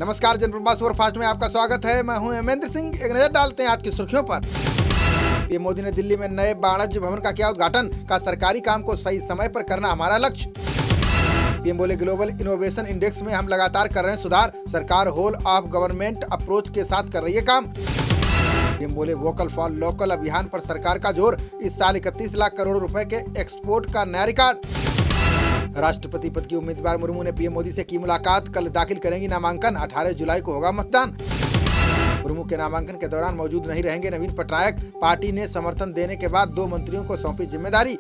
नमस्कार, जनप्रभा सुपरफास्ट में आपका स्वागत है। मैं हूं हेमेंद्र सिंह। एक नजर डालते हैं आज की सुर्खियों पर। पीएम मोदी ने दिल्ली में नए वाणिज्य भवन का किया उद्घाटन। का सरकारी काम को सही समय पर करना हमारा लक्ष्य। पीएम बोले, ग्लोबल इनोवेशन इंडेक्स में हम लगातार कर रहे हैं सुधार। सरकार होल ऑफ गवर्नमेंट अप्रोच के साथ कर रही है काम। पीएम बोले, वोकल फॉर लोकल अभियान पर सरकार का जोर। इस साल 31 लाख करोड़ रुपए के एक्सपोर्ट का नया रिकॉर्ड। राष्ट्रपति पद की उम्मीदवार मुर्मू ने पीएम मोदी से की मुलाकात। कल दाखिल करेंगी नामांकन। 18 जुलाई को होगा मतदान। मुर्मू के नामांकन के दौरान मौजूद नहीं रहेंगे नवीन पटनायक। पार्टी ने समर्थन देने के बाद 2 मंत्रियों को सौंपी जिम्मेदारी।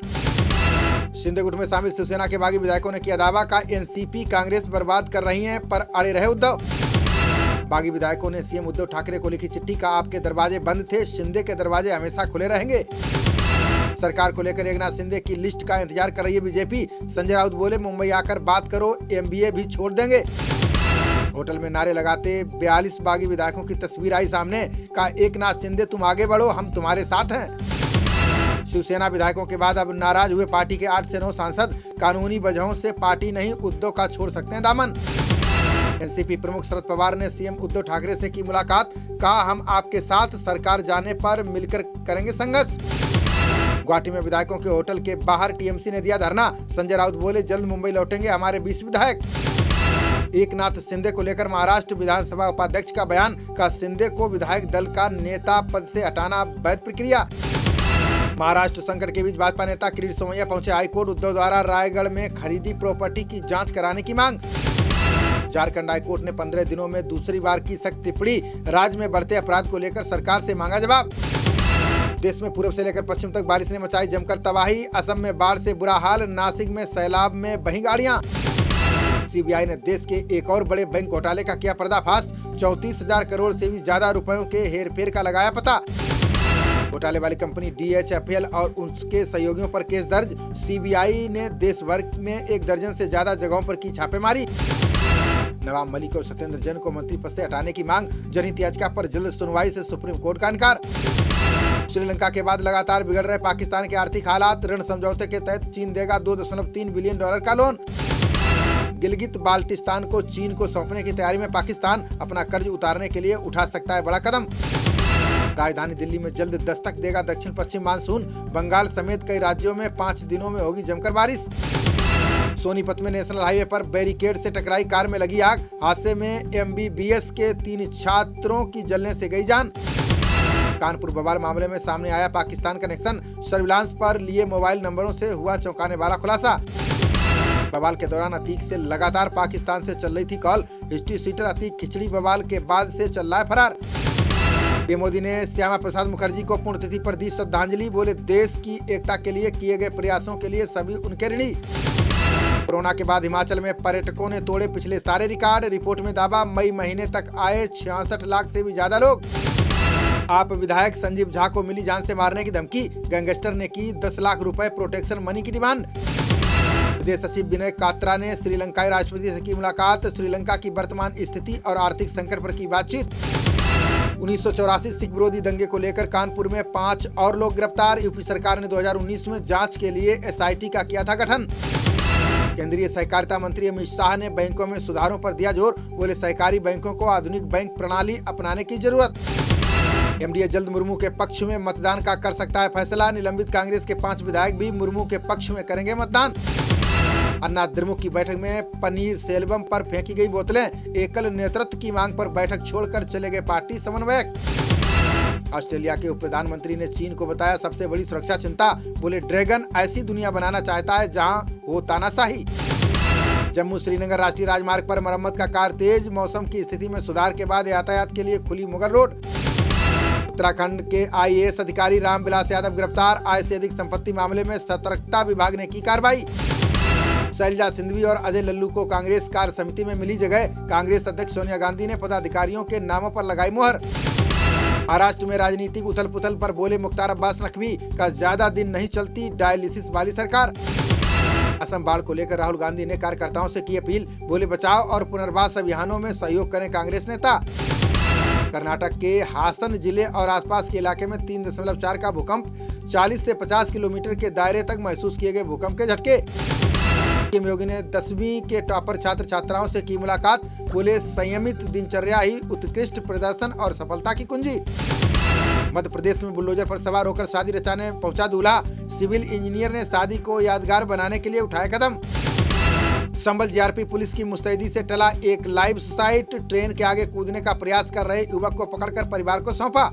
शिंदे गुट में शामिल शिवसेना के बागी विधायकों ने किया दावा। का एनसीपी कांग्रेस बर्बाद कर रही है, पर अड़े रहे उद्धव। बागी विधायकों ने सीएम उद्धव ठाकरे को लिखी चिट्ठी। का आपके दरवाजे बंद थे, शिंदे के दरवाजे हमेशा खुले रहेंगे। सरकार को लेकर एकनाथ शिंदे की लिस्ट का इंतजार कर रही है बीजेपी। संजय राउत बोले, मुंबई आकर बात करो, एमबीए भी छोड़ देंगे। होटल में नारे लगाते 42 बागी विधायकों की तस्वीर आई सामने। का एकनाथ शिंदे तुम आगे बढ़ो, हम तुम्हारे साथ हैं। शिवसेना विधायकों के बाद अब नाराज हुए पार्टी के 8 से 9 सांसद। कानूनी वजहों से पार्टी नहीं, उद्धव का छोड़ सकते हैं दामन। एनसीपी प्रमुख शरद पवार ने सीएम उद्धव ठाकरे से की मुलाकात। कहा, हम आपके साथ, सरकार जाने पर मिलकर करेंगे संघर्ष। गुवाहाटी में विधायकों के होटल के बाहर टीएमसी ने दिया धरना। संजय राउत बोले, जल्द मुंबई लौटेंगे हमारे 20 विधायक। एकनाथ शिंदे को लेकर महाराष्ट्र विधानसभा उपाध्यक्ष का बयान। का शिंदे को विधायक दल का नेता पद से हटाना वैध प्रक्रिया। महाराष्ट्र संकट के बीच भाजपा नेता किरीट सोमैया पहुंचे हाईकोर्ट। उद्धव द्वारा रायगढ़ में खरीदी प्रॉपर्टी की जांच कराने की मांग। झारखंड हाईकोर्ट ने 15 दिनों में दूसरी बार की सख्त टिप्पणी। राज्य में बढ़ते अपराध को लेकर सरकार से मांगा जवाब। देश में पूर्व से लेकर पश्चिम तक बारिश ने मचाई जमकर तबाही। असम में बाढ़ से बुरा हाल। नासिक में सैलाब में बही गाड़ियां। सीबीआई ने देश के एक और बड़े बैंक घोटाले का किया पर्दाफाश। 34,000 करोड़ से भी ज्यादा रुपयों के हेरफेर का लगाया पता। घोटाले वाली कंपनी DHFL और उसके सहयोगियों पर केस दर्ज। सीबीआई ने देश भर में 1 दर्जन से ज्यादा जगहों पर की छापेमारी। नवाब मलिक और सत्येंद्र जैन को मंत्री पद से हटाने की मांग। जनहित याचिका पर जल्द सुनवाई से सुप्रीम कोर्ट का इनकार। श्रीलंका के बाद लगातार बिगड़ रहे पाकिस्तान के आर्थिक हालात। ऋण समझौते के तहत चीन देगा $2.3 बिलियन का लोन। गिलगित बाल्टिस्तान को चीन को सौंपने की तैयारी में पाकिस्तान। अपना कर्ज उतारने के लिए उठा सकता है बड़ा कदम। राजधानी दिल्ली में जल्द दस्तक देगा दक्षिण पश्चिम मानसून। बंगाल समेत कई राज्यों में 5 दिनों में होगी जमकर बारिश। सोनीपत में नेशनल हाईवे पर बैरिकेड से टकराई कार में लगी आग। हादसे में MBBS के 3 छात्रों की जलने से गई जान। कानपुर बवाल मामले में सामने आया पाकिस्तान कनेक्शन। सर्विलांस पर लिए मोबाइल नंबरों से हुआ चौंकाने वाला खुलासा। बवाल के दौरान अतीक से लगातार पाकिस्तान से चल रही थी कॉल। हिस्ट्री सीटर अतीक खिचड़ी बवाल के बाद से चल रहा है फरार। पीएम मोदी ने श्यामा प्रसाद मुखर्जी को पुण्यतिथि पर दी श्रद्धांजलि। बोले, देश की एकता के लिए किए गए प्रयासों के लिए सभी उनके ऋणी। कोरोना के बाद हिमाचल में पर्यटकों ने तोड़े पिछले सारे रिकॉर्ड। रिपोर्ट में दावा, मई महीने तक आए 66 लाख से भी ज्यादा लोग। आप विधायक संजीव झा को मिली जान से मारने की धमकी। गैंगस्टर ने की 10 लाख रुपए प्रोटेक्शन मनी की डिमांड। विदेश सचिव विनय कात्रा ने श्रीलंकाई राष्ट्रपति से की मुलाकात। श्रीलंका की वर्तमान स्थिति और आर्थिक संकट पर की बातचीत। 1984 सिख विरोधी दंगे को लेकर कानपुर में 5 और लोग गिरफ्तार। यूपी सरकार ने 2019 में जांच के लिए SIT का किया था गठन। केंद्रीय सहकारिता मंत्री अमित शाह ने बैंकों में सुधारों पर दिया जोर। बोले, सहकारी बैंकों को आधुनिक बैंक प्रणाली अपनाने की जरूरत। MDA जल्द मुर्मू के पक्ष में मतदान का कर सकता है फैसला। निलंबित कांग्रेस के 5 विधायक भी मुर्मू के पक्ष में करेंगे मतदान। अन्ना द्रमुक की बैठक में पनीर सेल्वम पर फेंकी गई बोतलें। एकल नेतृत्व की मांग पर बैठक छोड़कर चले गए पार्टी समन्वयक। ऑस्ट्रेलिया के उप प्रधानमंत्री ने चीन को बताया सबसे बड़ी सुरक्षा चिंता। बोले, ड्रैगन ऐसी दुनिया बनाना चाहता है जहां हो तानाशाही। जम्मू श्रीनगर राष्ट्रीय राजमार्ग पर मरम्मत का कार्य तेज। मौसम की स्थिति में सुधार के बाद यातायात के लिए खुली मुगल रोड। उत्तराखंड के IAS अधिकारी रामविलास यादव गिरफ्तार। आय से अधिक संपत्ति मामले में सतर्कता विभाग ने की कार्रवाई। शैलजा सिंधवी और अजय लल्लू को कांग्रेस कार्य समिति में मिली जगह। कांग्रेस अध्यक्ष सोनिया गांधी ने पदाधिकारियों के नामों पर लगाई मुहर। महाराष्ट्र में राजनीतिक उथल पुथल पर बोले मुख्तार अब्बास नकवी। का ज्यादा दिन नहीं चलती डायलिसिस वाली सरकार। असम बाढ़ को लेकर राहुल गांधी ने कार्यकर्ताओं से की अपील। बोले, बचाव और पुनर्वास अभियानों में सहयोग करें कांग्रेस नेता। कर्नाटक के हासन जिले और आसपास के इलाके में 3.4 का भूकंप। 40 से 50 किलोमीटर के दायरे तक महसूस किए गए भूकंप के झटके। पीएम योगी ने 10वीं के टॉपर छात्र छात्राओं से की मुलाकात, बोले संयमित दिनचर्या ही उत्कृष्ट प्रदर्शन और सफलता की कुंजी। मध्य प्रदेश में बुलडोजर पर सवार होकर शादी रचाने पहुंचा दूल्हा, सिविल इंजीनियर ने शादी को यादगार बनाने के लिए उठाए कदम। संभल जीआरपी पुलिस की मुस्तैदी से टला एक लाइव सुसाइड, ट्रेन के आगे कूदने का प्रयास कर रहे युवक को पकड़कर परिवार को सौंपा।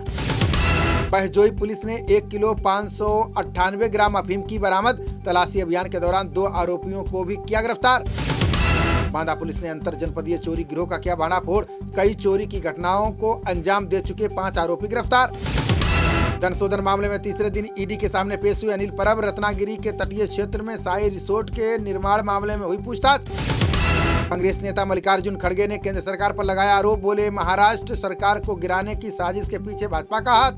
बहजोई पुलिस ने 1 किलो 598 ग्राम अफीम की बरामद, तलाशी अभियान के दौरान 2 आरोपियों को भी किया गिरफ्तार। बांदा पुलिस ने अंतर जनपदीय चोरी गिरोह का किया भांडाफोड़, कई चोरी की घटनाओं को अंजाम दे चुके 5 आरोपी गिरफ्तार। धन शोधन मामले में तीसरे दिन ईडी के सामने पेश हुए अनिल परब, रत्नागिरी के तटीय क्षेत्र में शाही रिसोर्ट के निर्माण मामले में हुई पूछताछ। कांग्रेस नेता मल्लिकार्जुन खड़गे ने केंद्र सरकार पर लगाया आरोप, बोले महाराष्ट्र सरकार को गिराने की साजिश के पीछे भाजपा का हाथ।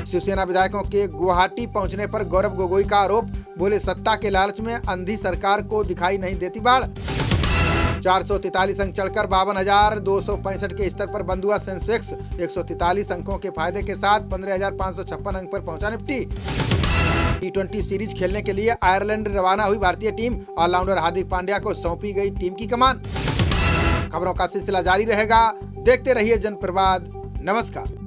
शिवसेना विधायकों के गुवाहाटी पहुंचने पर गौरव गोगोई का आरोप, बोले सत्ता के लालच में अंधी सरकार को दिखाई नहीं देती बाढ़। 443 अंक चढ़कर 52,265 के स्तर पर बंद हुआ सेंसेक्स, 143 अंकों के फायदे के साथ 15,556 अंक पर पहुंचा निफ्टी। T20 सीरीज खेलने के लिए आयरलैंड रवाना हुई भारतीय टीम, ऑलराउंडर हार्दिक पांड्या को सौंपी गई टीम की कमान। खबरों का सिलसिला जारी रहेगा, देखते रहिए जनप्रवाद। नमस्कार।